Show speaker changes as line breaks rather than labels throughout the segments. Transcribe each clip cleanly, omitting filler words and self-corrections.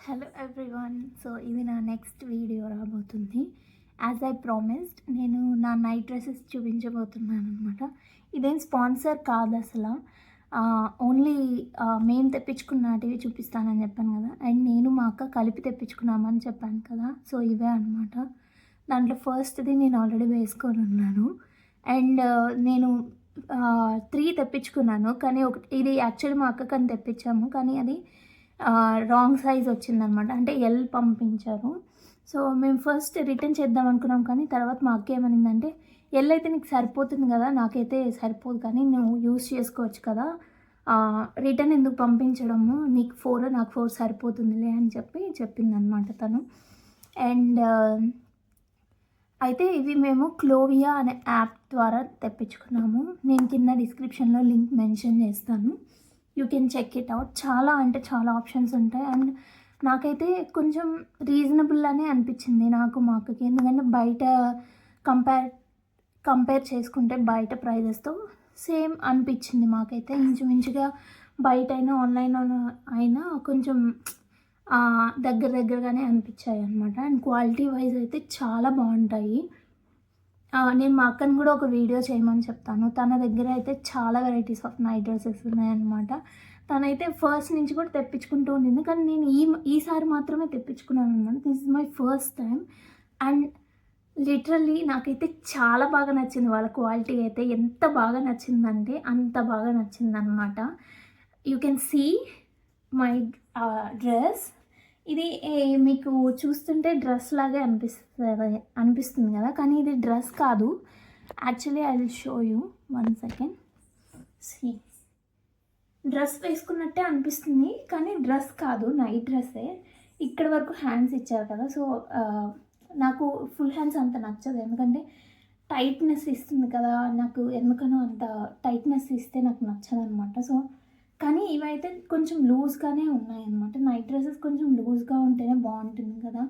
Hello everyone. So ఇది నా next video రాబోతుంది. యాజ్ ఐ ప్రామిస్డ్ నేను నా నైట్ డ్రెస్సెస్ చూపించబోతున్నాను అనమాట. ఇదేం స్పాన్సర్ కాదు అసలు, ఓన్లీ మేము తెప్పించుకున్నటివి చూపిస్తానని చెప్పాను కదా. అండ్ నేను మా అక్క కలిపి తెప్పించుకున్నామని చెప్పాను కదా. సో ఇవే అనమాట. దాంట్లో ఫస్ట్ది నేను ఆల్రెడీ వేసుకొని ఉన్నాను. అండ్ నేను 3 తెప్పించుకున్నాను, కానీ ఇది యాక్చువల్లీ మా అక్కకని తెప్పించాము, కానీ అది రాంగ్ సైజ్ వచ్చిందనమాట. అంటే ఎల్ పంపించారు. సో మేము ఫస్ట్ రిటర్న్ చేద్దాం అనుకున్నాం, కానీ తర్వాత మా అక్క ఏమనిందంటే ఎల్ అయితే నీకు సరిపోతుంది కదా, నాకైతే సరిపోదు, కానీ నువ్వు యూస్ చేసుకోవచ్చు కదా, రిటర్న్ ఎందుకు పంపించడము, నీకు 4 నాకు 4 సరిపోతుందిలే అని చెప్పిందనమాట తను. అండ్ అయితే ఇవి మేము క్లోవియా అనే యాప్ ద్వారా తెప్పించుకున్నాము. నేను కింద డిస్క్రిప్షన్లో లింక్ మెన్షన్ చేస్తాను, you can check it out. చాలా అంటే చాలా ఆప్షన్స్ ఉంటాయి. అండ్ నాకైతే కొంచెం రీజనబుల్ అనే అనిపించింది నాకు, మా అక్కకి. ఎందుకంటే బయట కంపేర్ చేసుకుంటే బయట ప్రైజెస్తో సేమ్ అనిపించింది మాకైతే. ఇంచుమించుగా బయట అయినా ఆన్లైన్ అయినా కొంచెం దగ్గరగానే అనిపించాయి అనమాట. అండ్ క్వాలిటీ వైజ్ అయితే చాలా బాగుంటాయి. నేను మా అక్కని కూడా ఒక వీడియో చేయమని చెప్తాను. తన దగ్గర అయితే చాలా వెరైటీస్ ఆఫ్ నైట్ డ్రెస్సెస్ ఉన్నాయన్నమాట. తనైతే ఫస్ట్ నుంచి కూడా తెప్పించుకుంటూ ఉండింది, కానీ నేను ఈసారి మాత్రమే తెప్పించుకున్నాను అనమాట. This is my first time. And literally నాకైతే చాలా బాగా నచ్చింది. వాళ్ళ క్వాలిటీ అయితే ఎంత బాగా నచ్చిందంటే అంత బాగా నచ్చిందనమాట. You can see my dress. ఇది మీకు చూస్తుంటే డ్రెస్ లాగే అనిపిస్తుంది కదా, కానీ ఇది డ్రెస్ కాదు. Actually I will show you 1 second. See, dress వేసుకున్నట్టే అనిపిస్తుంది, కానీ డ్రెస్ కాదు, నైట్ డ్రెస్సే. ఇక్కడ వరకు హ్యాండ్స్ ఇచ్చారు కదా, సో నాకు ఫుల్ హ్యాండ్స్ అంత నచ్చదు, ఎందుకంటే టైట్నెస్ ఇస్తుంది కదా. నాకు ఎందుకనో అంత టైట్నెస్ ఇస్తే నాకు నచ్చదు అనమాట. సో కానీ ఇవైతే కొంచెం లూజ్గానే ఉన్నాయన్నమాట. నైట్ డ్రెస్సెస్ కొంచెం లూజ్గా ఉంటేనే బాగుంటుంది కదా,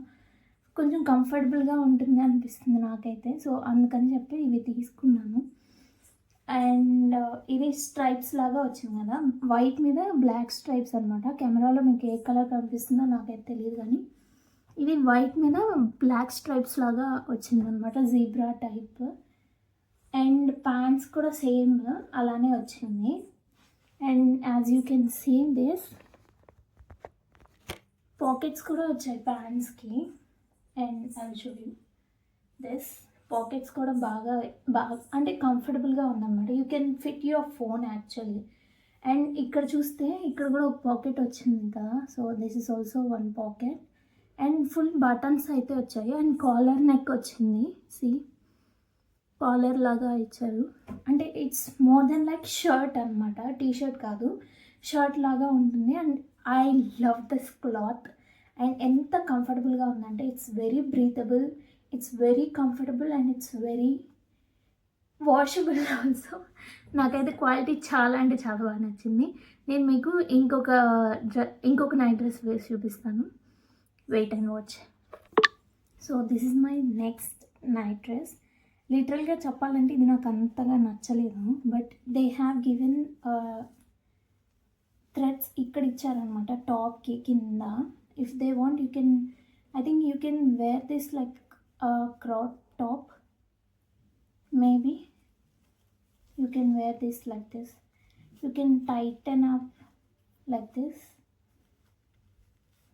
కొంచెం కంఫర్టబుల్గా ఉంటుంది అనిపిస్తుంది నాకైతే. సో అందుకని చెప్పి ఇవి తీసుకున్నాను. అండ్ ఇది స్ట్రైప్స్ లాగా వచ్చింది కదా, వైట్ మీద బ్లాక్ స్ట్రైప్స్ అనమాట. కెమెరాలో మీకు ఏ కలర్ కనిపిస్తుందో నాకైతే తెలియదు, కానీ ఇది వైట్ మీద బ్లాక్ స్ట్రైప్స్ లాగా వచ్చింది అనమాట, జీబ్రా టైప్. అండ్ ప్యాంట్స్ కూడా సేమ్ అలానే వచ్చింది. And as you can see this pockets కూడా వచ్చాయి ప్యాంట్స్కి. And I will show you this. Pockets కూడా బాగా అంటే కంఫర్టబుల్గా ఉందన్నమాట. You can fit your phone actually. And ఇక్కడ చూస్తే ఇక్కడ కూడా ఒక పాకెట్ వచ్చింది కదా, so this is also 1 pocket. And full buttons అయితే వచ్చాయి. అండ్ కాలర్ నెక్ వచ్చింది. సి, కాలర్ లాగా ఇచ్చారు. అంటే it's more than like shirt అనమాట, టీషర్ట్ కాదు, షర్ట్ లాగా ఉంటుంది. And I love this cloth. And ఎంత కంఫర్టబుల్గా ఉందంటే it's very breathable, it's very comfortable, and it's very washable also. నాకైతే క్వాలిటీ చాలా అంటే చాలా బాగా నచ్చింది. నేను మీకు ఇంకొక నైట్ డ్రెస్ వేసి చూపిస్తాను. Wait and watch. So this is my next night dress. లిటరల్గా చెప్పాలంటే ఇది నాకు అంతగా నచ్చలేదు, but they have given threads ఇక్కడ ఇచ్చారనమాట టాప్కి కింద. If they want you can, I think you can wear this like crop top, maybe you can wear this like this. You can tighten up like this,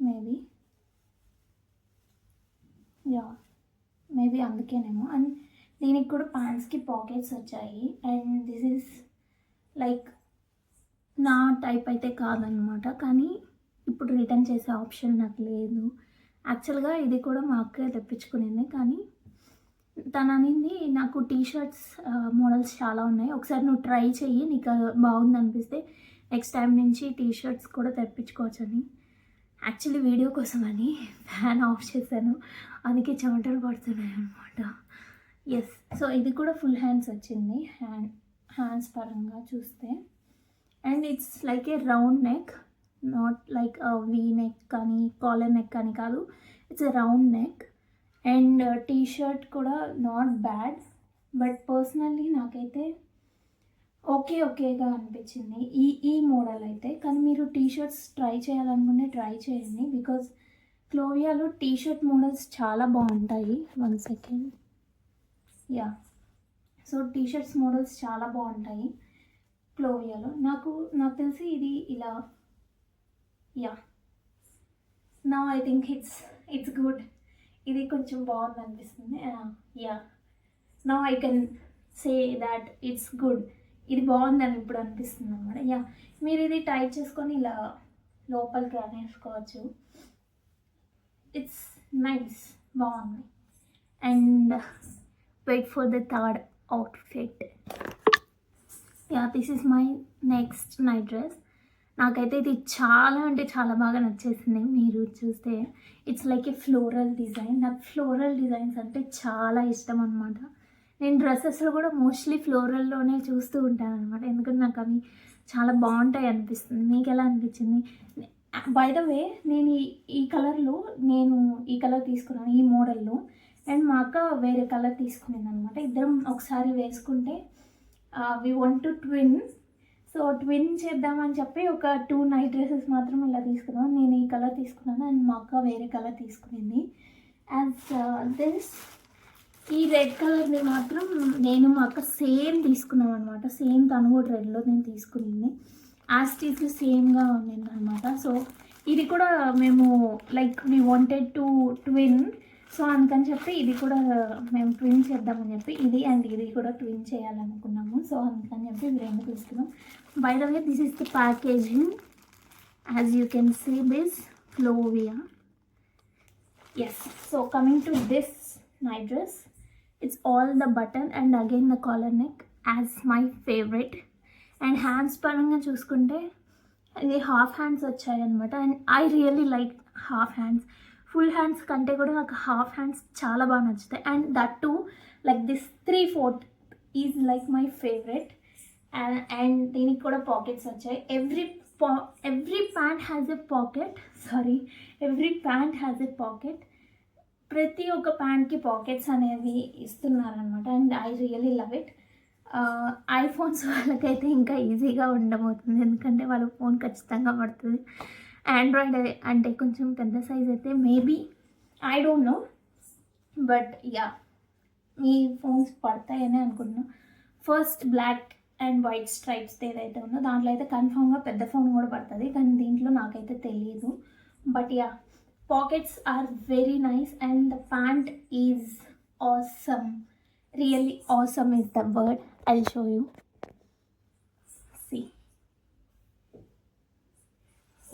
maybe, yeah, maybe అందుకేనేమో. And దీనికి కూడా ప్యాంట్స్కి pockets వచ్చాయి. And this is like నా type అయితే కాదనమాట, కానీ ఇప్పుడు రిటర్న్ చేసే ఆప్షన్ నాకు లేదు. యాక్చువల్గా ఇది కూడా మా అక్క తెప్పించుకునింది, కానీ తను అనింది నాకు టీషర్ట్స్ మోడల్స్ చాలా ఉన్నాయి, ఒకసారి నువ్వు ట్రై చెయ్యి, నీకు బాగుంది అనిపిస్తే నెక్స్ట్ టైం నుంచి టీషర్ట్స్ కూడా తెప్పించుకోవచ్చని. యాక్చువల్లీ వీడియో కోసం అని ఫ్యాన్ ఆఫ్ చేశాను, అందుకే చెమటలు పడుతున్నాయి అనమాట. ఎస్, సో ఇది కూడా ఫుల్ హ్యాండ్స్ వచ్చింది, హ్యాండ్స్ పరంగా చూస్తే. And it's like a round neck, not like V neck కానీ కాలర్ నెక్ కానీ కాదు, it's a round neck. And T shirt కూడా నాట్ బ్యాడ్, బట్ పర్సనల్లీ నాకైతే ఓకేగా అనిపించింది ఈ మోడల్ అయితే. కానీ మీరు టీషర్ట్స్ ట్రై చేయాలనుకుంటే ట్రై చేయండి, బికాజ్ క్లోవియాలో టీ షర్ట్ మోడల్స్ చాలా బాగుంటాయి. 1 second. Yeah, so T shirts models చాలా బాగుంటాయి క్లోవియాలో. నాకు తెలిసి ఇది ఇలా. Yeah, now I think it's good. ఇది కొంచెం బాగుంది అనిపిస్తుంది. Yeah, now I can say that it's good. ఇది బాగుందని ఇప్పుడు అనిపిస్తుంది అనమాట. యా, మీరు ఇది టైట్ చేసుకొని ఇలా లోపలికి అనేసుకోవచ్చు. ఇట్స్ నైస్, బాగుంది. And wait for the third outfit. Yeah, this is my next night dress. నాకైతే ఇది చాలా అంటే చాలా బాగా నచ్చేసింది. మీరు చూస్తే it's like a floral design. నాకు ఫ్లోరల్ డిజైన్స్ అంటే చాలా ఇష్టం అనమాట. నేను డ్రెస్సెస్లో కూడా మోస్ట్లీ ఫ్లోరల్లోనే చూస్తూ ఉంటాను అనమాట, ఎందుకంటే నాకు అవి చాలా బాగుంటాయి అనిపిస్తుంది. మీకు ఎలా అనిపించింది? బై ద వే, నేను ఈ కలర్లో నేను ఈ కలర్ తీసుకున్నాను, ఈ మోడల్లో. అండ్ మా అక్క వేరే కలర్ తీసుకునేది అనమాట. ఇద్దరం ఒకసారి వేసుకుంటే we want to twin. So twin చేద్దామని చెప్పి ఒక 2 నైట్ డ్రెస్సెస్ మాత్రం ఇలా తీసుకున్నాను. నేను ఈ కలర్ తీసుకున్నాను అండ్ మా అక్క వేరే కలర్ తీసుకునింది. యాజ్ దిస్, ఈ రెడ్ కలర్ని మాత్రం నేను మా అక్క సేమ్ తీసుకున్నాం అనమాట. సేమ్ తను కూడా రెడ్లో నేను తీసుకునింది. యాజ్ టీస్లో సేమ్గా ఉండింది అనమాట. సో ఇది కూడా మేము like we wanted to twin. So అందుకని చెప్పి ఇది కూడా మేము ట్విన్ చేద్దామని చెప్పి ఇది కూడా ట్విన్ చేయాలనుకున్నాము. సో అందుకని చెప్పి ఇది 2 తీసుకున్నాం. By the way, this is the packaging. As you can see this Clovia. Yes, so coming to this night dress, it's all the button and again the collar neck as my favorite. And hands పరంగా చూసుకుంటే ఇది half hands వచ్చాయి అనమాట. And I really like half hands. Full hands కంటే కూడా నాకు half hands చాలా బాగా నచ్చుతాయి. And that too like this 3/4 is like my favourite. And దీనికి కూడా పాకెట్స్ వచ్చాయి. Every pant has a pocket. ప్రతి ఒక్క ప్యాంట్కి పాకెట్స్ అనేవి ఇస్తున్నారనమాట. And I really love it. IPhones వాళ్ళకైతే ఇంకా ఈజీగా ఉండబోతుంది, ఎందుకంటే వాళ్ళ ఫోన్ ఖచ్చితంగా పడుతుంది. ఆండ్రాయిడ్ అంటే కొంచెం పెద్ద సైజ్ అయితే maybe, I don't know, but yeah, మీ ఫోన్స్ పడతాయని అనుకుంటున్నాను. First black and white stripes ఏదైతే ఉందో దాంట్లో అయితే కన్ఫామ్గా పెద్ద ఫోన్ కూడా పడుతుంది, కానీ దీంట్లో నాకైతే తెలియదు. But yeah, pockets are very nice and the pant is awesome. Really awesome is the word. I'll show you. See,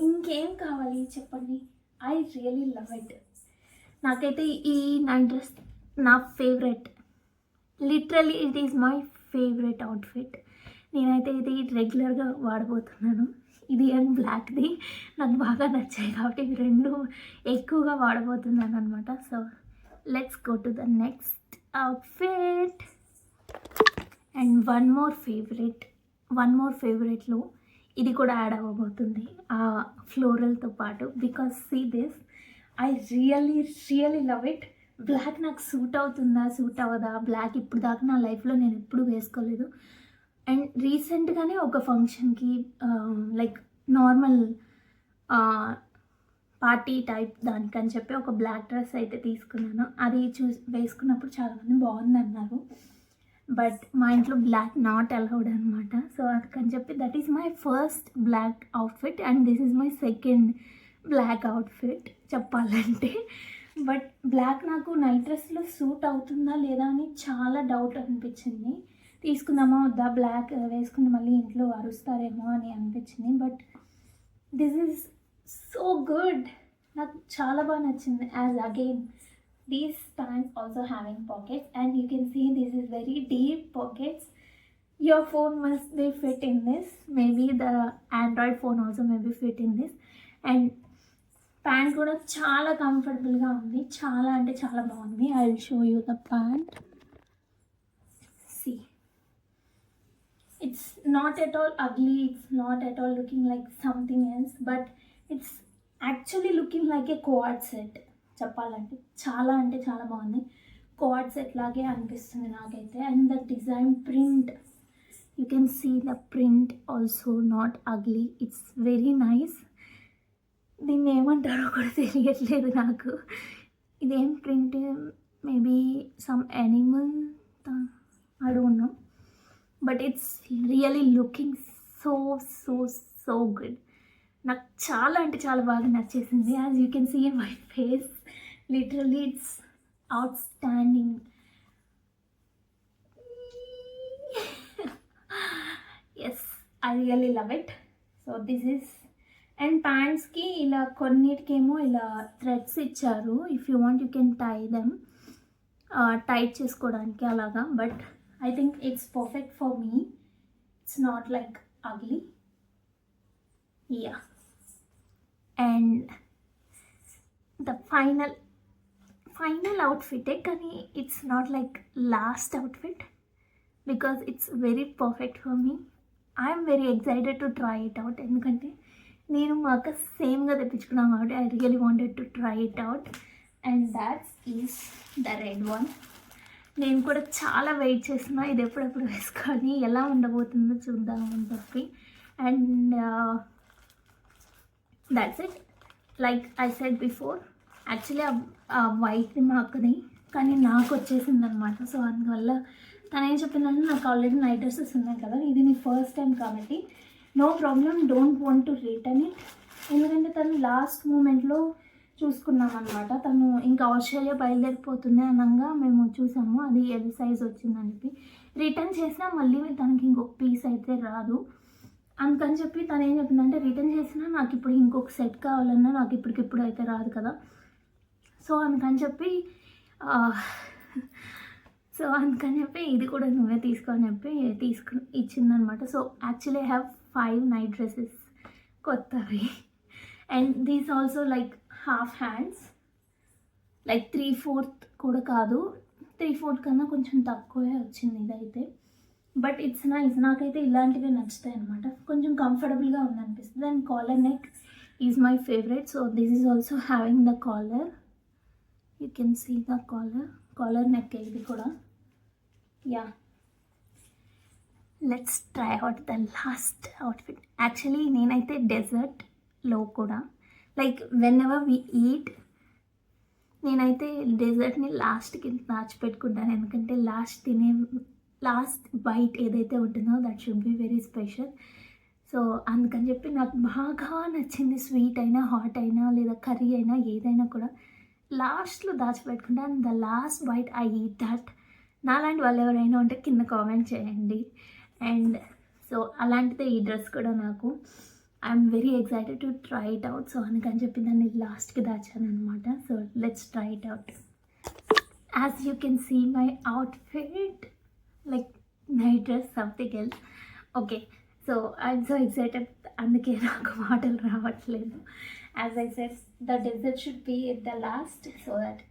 ఇంకేం కావాలి చెప్పండి. I really love it. నాకైతే ఈ నైట్ డ్రెస్ నా favourite. Literally it is my favourite outfit. నేనైతే ఇది రెగ్యులర్గా వాడబోతున్నాను. ఇది అండ్ బ్లాక్ది నాకు బాగా నచ్చాయి కాబట్టి ఇవి 2 ఎక్కువగా వాడబోతున్నాను అనమాట. So let's go to the next outfit. And one more ఫేవరెట్లో ఇది కూడా యాడ్ అవ్వబోతుంది ఆ ఫ్లోరల్తో పాటు. Because see this, I really love it. Black నాకు సూట్ అవ్వదా? బ్లాక్ ఇప్పుడు దాకా నా లైఫ్లో నేను ఎప్పుడు వేసుకోలేదు. అండ్ రీసెంట్గానే ఒక ఫంక్షన్కి లైక్ నార్మల్ పార్టీ టైప్ దానికని చెప్పి ఒక బ్లాక్ డ్రెస్ అయితే తీసుకున్నాను. అది వేసుకున్నప్పుడు చాలామంది బాగుంది అన్నారు, బట్ మా ఇంట్లో బ్లాక్ నాట్ అలౌడ్ అనమాట. సో అందుకని చెప్పి that is my first black outfit and this is my second black outfit చెప్పాలంటే. బట్ బ్లాక్ నాకు నైట్ డ్రెస్లో సూట్ అవుతుందా లేదా అని చాలా డౌట్ అనిపించింది. తీసుకుందామా వద్దా, బ్లాక్ వేసుకుని మళ్ళీ ఇంట్లో అరుస్తారేమో అని అనిపించింది. But this is so good, నాకు చాలా బాగా నచ్చింది. As again these pants also having pockets and you can see this is very deep pockets. Your phone must be fit in this, maybe the Android phone also maybe fit in this. And pant కూడా చాలా కంఫర్టబుల్గా ఉంది, చాలా అంటే చాలా బాగుంది. I will show you the pant. See, it's not at all ugly, it's not at all looking like something else, but it's actually looking like a quad set. చెప్పాలంటే చాలా అంటే చాలా బాగుంది. quad set లాగే అనిపిస్తుంది నాకైతే. And the design print, you can see the print also not ugly, it's very nice. దీన్ని ఏమంటారో కూడా తెలియట్లేదు నాకు. ఇదేం print, maybe some animal, I don't know. But it's really looking so so so good. నాకు చాలా అంటే చాలా బాగా నచ్చేసింది. As you can see my face, literally it's outstanding. Yes, I really love it. So this is, and ప్యాంట్స్కి ఇలా కొన్నిటికేమో ఇలా థ్రెడ్స్ ఇచ్చారు. If you want you can tie them, tight చేసుకోవడానికి అలాగా. But I think it's perfect for me. It's not like ugly. Yeah, and the final అవుట్ఫిటే, కానీ it's not like last outfit because it's very perfect for me. I'm very excited to try it out. ఎందుకంటే నేను మా అక్క సేమ్గా తెప్పించుకున్నాను కాబట్టి I really wanted to try it out. And that's is the red one. నేను కూడా చాలా వెయిట్ చేస్తున్నా ఇది ఎప్పుడెప్పుడు వేసుకొని ఎలా ఉండబోతుందో చూద్దామని చెప్పి. And that's it. Like I said before, actually ఆ వైట్ని మా అక్కది, కానీ నాకు వచ్చేసింది అనమాట. సో అందువల్ల తను ఏం చెప్పిందంటే, నాకు ఆల్రెడీ నైట్ డ్రెస్సెస్ ఉన్నాయి కదా, ఇది నీ ఫస్ట్ టైం కాబట్టి no problem, don't want to return it. ఎందుకంటే తను లాస్ట్ మూమెంట్లో చూసుకున్నాం అనమాట. తను ఇంకా ఆస్ట్రేలియా బయలుదేరిపోతుంది అనగా మేము చూసాము అది ఎల్ సైజ్ వచ్చిందని చెప్పి. రిటర్న్ చేసినా మళ్ళీ తనకి ఇంకొక పీస్ అయితే రాదు. అందుకని చెప్పి తను ఏం చెప్పిందంటే, రిటర్న్ చేసినా నాకు ఇప్పుడు ఇంకొక సెట్ కావాలన్నా నాకు ఇప్పటికిప్పుడు అయితే రాదు కదా. సో అందుకని చెప్పి ఇది కూడా నువ్వే తీసుకో అని చెప్పి ఇచ్చిందనమాట. So actually I have 5 night dresses కొత్తవి. And these also like half hands, like 3/4 కూడా కాదు, 3/4 కన్నా కొంచెం తక్కువే వచ్చింది ఇదైతే. But it's nice. నాకైతే ఇలాంటివే నచ్చుతాయి అనమాట, కొంచెం కంఫర్టబుల్గా ఉందనిపిస్తుంది. And collar neck is my favourite. So this is also having the collar, you can see the collar neck ఇది కూడా. Yeah, let's try out the last outfit. Actually నేనైతే డెజర్ట్లో కూడా, like whenever we eat, నేనైతే డెజర్ట్ని లాస్ట్కి దాచిపెట్టుకుంటాను. ఎందుకంటే last bite ఏదైతే ఉంటుందో that should be very special. So అందుకని చెప్పి నాకు బాగా నచ్చింది, స్వీట్ అయినా హాట్ అయినా లేదా కర్రీ అయినా ఏదైనా కూడా లాస్ట్లో దాచిపెట్టుకుంటాను. The last bite I eat that. నాలాంటి వాళ్ళు ఎవరైనా ఉంటే కింద కామెంట్ చేయండి. అండ్ సో అలాంటిదే ఈ డ్రెస్ కూడా నాకు. I'm very excited to try it out. So అందుకని చెప్పి దాన్ని లాస్ట్కి దాచాను అనమాట. So let's try it out. As you can see my outfit, like night dress, something else. Okay, so I'm so excited, అందుకే నాకు మాటలు రావట్లేదు. As I said, the dessert should be at the last so that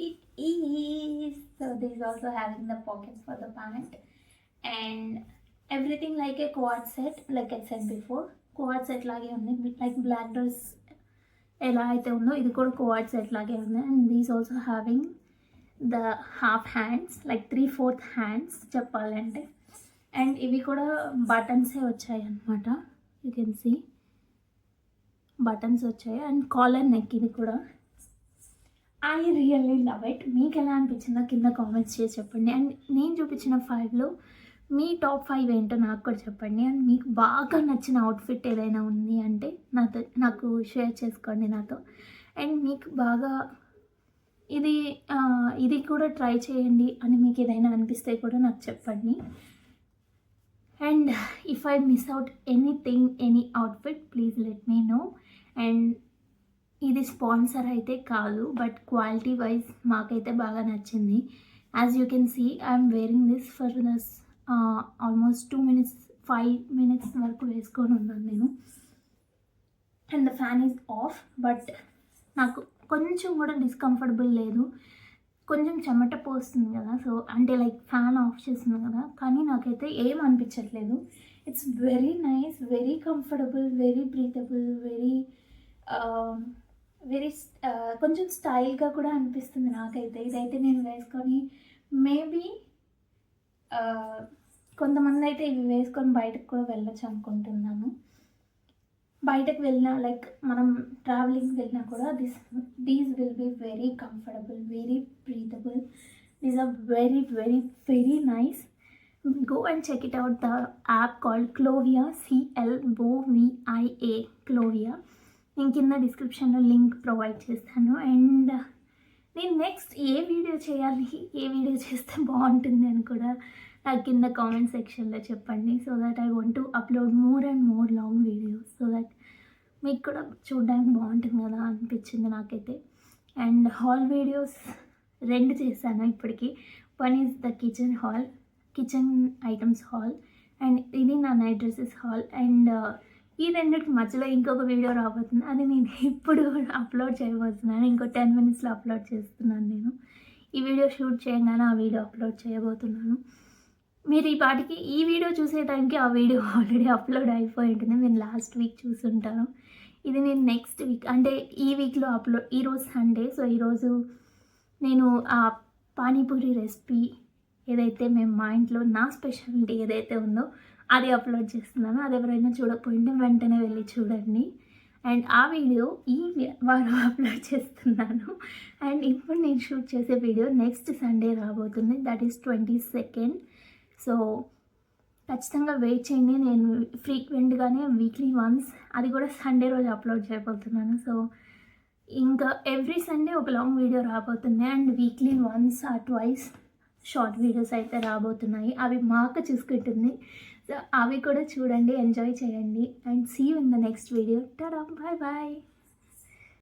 it is. So this is also having the pockets for the pant and everything like a quad set, like I said before. Quad set లాగే ఉంది, like black dress ఎలా అయితే ఉందో ఇది కూడా quad set లాగే ఉంది. And these also having the half hands, like 3/4 hands చెప్పాలంటే. అండ్ ఇవి కూడా బటన్సే వచ్చాయి అనమాట, యూ కెన్ సీ బటన్స్ వచ్చాయి. అండ్ కాలర్ నెక్ ఇది కూడా. I really love it. మీకు ఎలా అనిపించిందో కింద కామెంట్స్ చేసి చెప్పండి. అండ్ నేను చూపించిన 5లో మీ టాప్ 5 ఏంటో నాకు కూడా చెప్పండి. అండ్ మీకు బాగా నచ్చిన అవుట్ఫిట్ ఏదైనా ఉంది అంటే నాకు షేర్ చేసుకోండి నాతో. అండ్ మీకు బాగా ఇది కూడా ట్రై చేయండి అని మీకు ఏదైనా అనిపిస్తే కూడా నాకు చెప్పండి. And if I miss out anything, any outfit, please let me know. And ఇది స్పాన్సర్ అయితే కాదు, బట్ క్వాలిటీ వైజ్ మాకైతే బాగా నచ్చింది. As you can see I'm wearing this for thus almost 2 minutes 5 minutes వరకు వేసుకొని ఉన్నాను నేను. And the fan is off, but నాకు కొంచెం కూడా డిస్కంఫర్టబుల్ లేదు. కొంచెం చెమట పోస్తుంది కదా, సో అంటే లైక్ ఫ్యాన్ ఆఫ్ చేస్తుంది కదా, కానీ నాకైతే ఏం అనిపించట్లేదు. It's very nice, very comfortable, very breathable, very కొంచెం స్టైల్గా కూడా అనిపిస్తుంది నాకైతే. ఇదైతే నేను వేసుకొని మేబీ కొంతమంది అయితే ఇవి వేసుకొని బయటకు కూడా వెళ్ళొచ్చు అనుకుంటున్నాను. బయటకు వెళ్ళినా లైక్ మనం ట్రావెలింగ్ వెళ్ళినా కూడా these will be very comfortable, very breathable. These are very very very nice. Go and check it out, the app called Clovia, CLOVIA, Clovia. నేను కింద డిస్క్రిప్షన్లో లింక్ ప్రొవైడ్ చేస్తాను. అండ్ నేను నెక్స్ట్ ఏ వీడియో చేయాలి, ఏ video చేస్తే బాగుంటుంది అని కూడా నాకు కింద కామెంట్ సెక్షన్లో చెప్పండి. So that I want to upload more and more long videos, so that మీకు కూడా చూడడానికి బాగుంటుంది కదా అనిపించింది నాకైతే. అండ్ హాల్ వీడియోస్ 2 చేశాను ఇప్పటికి. One is the kitchen items hall, and ఇది నా నైట్ డ్రెస్సెస్ హాల్. అండ్ ఈ రెండింటి మధ్యలో ఇంకొక వీడియో రాబోతుంది, అది నేను ఇప్పుడు అప్లోడ్ చేయబోతున్నాను. ఇంకో 10 minutesలో అప్లోడ్ చేస్తున్నాను. నేను ఈ వీడియో షూట్ చేయగానే ఆ వీడియో అప్లోడ్ చేయబోతున్నాను. మీరు ఈ పాటికి ఈ వీడియో చూసే టైంకి ఆ వీడియో ఆల్రెడీ అప్లోడ్ అయిపోయి ఉంటుంది. మీరు లాస్ట్ వీక్ చూసుంటారు. ఇది నేను నెక్స్ట్ వీక్ అంటే ఈ వీక్లో అప్లోడ్. ఈరోజు సండే, సో ఈరోజు నేను ఆ పానీపూరి రెసిపీ ఏదైతే మేము మా ఇంట్లో నా స్పెషాలిటీ ఏదైతే ఉందో అది అప్లోడ్ చేస్తున్నాను. అది ఎవరైనా చూడకపోయింటే వెంటనే వెళ్ళి చూడండి. అండ్ ఆ వీడియో ఈ వారం అప్లోడ్ చేస్తున్నాను. అండ్ ఇప్పుడు నేను షూట్ చేసే వీడియో నెక్స్ట్ సండే రాబోతుంది, దట్ ఈస్ 22nd. సో ఖచ్చితంగా వెయిట్ చేయండి. నేను ఫ్రీక్వెంట్గానే వీక్లీ వన్స్, అది కూడా సండే రోజు అప్లోడ్ చేయబోతున్నాను. సో ఇంకా ఎవ్రీ సండే ఒక లాంగ్ వీడియో రాబోతుంది. And weekly once or twice short videos అయితే రాబోతున్నాయి. అవి మా అక్క చూసుకుంటుంది. సో అవి కూడా చూడండి, ఎంజాయ్ చేయండి. And see you in the next video. Tata, bye bye.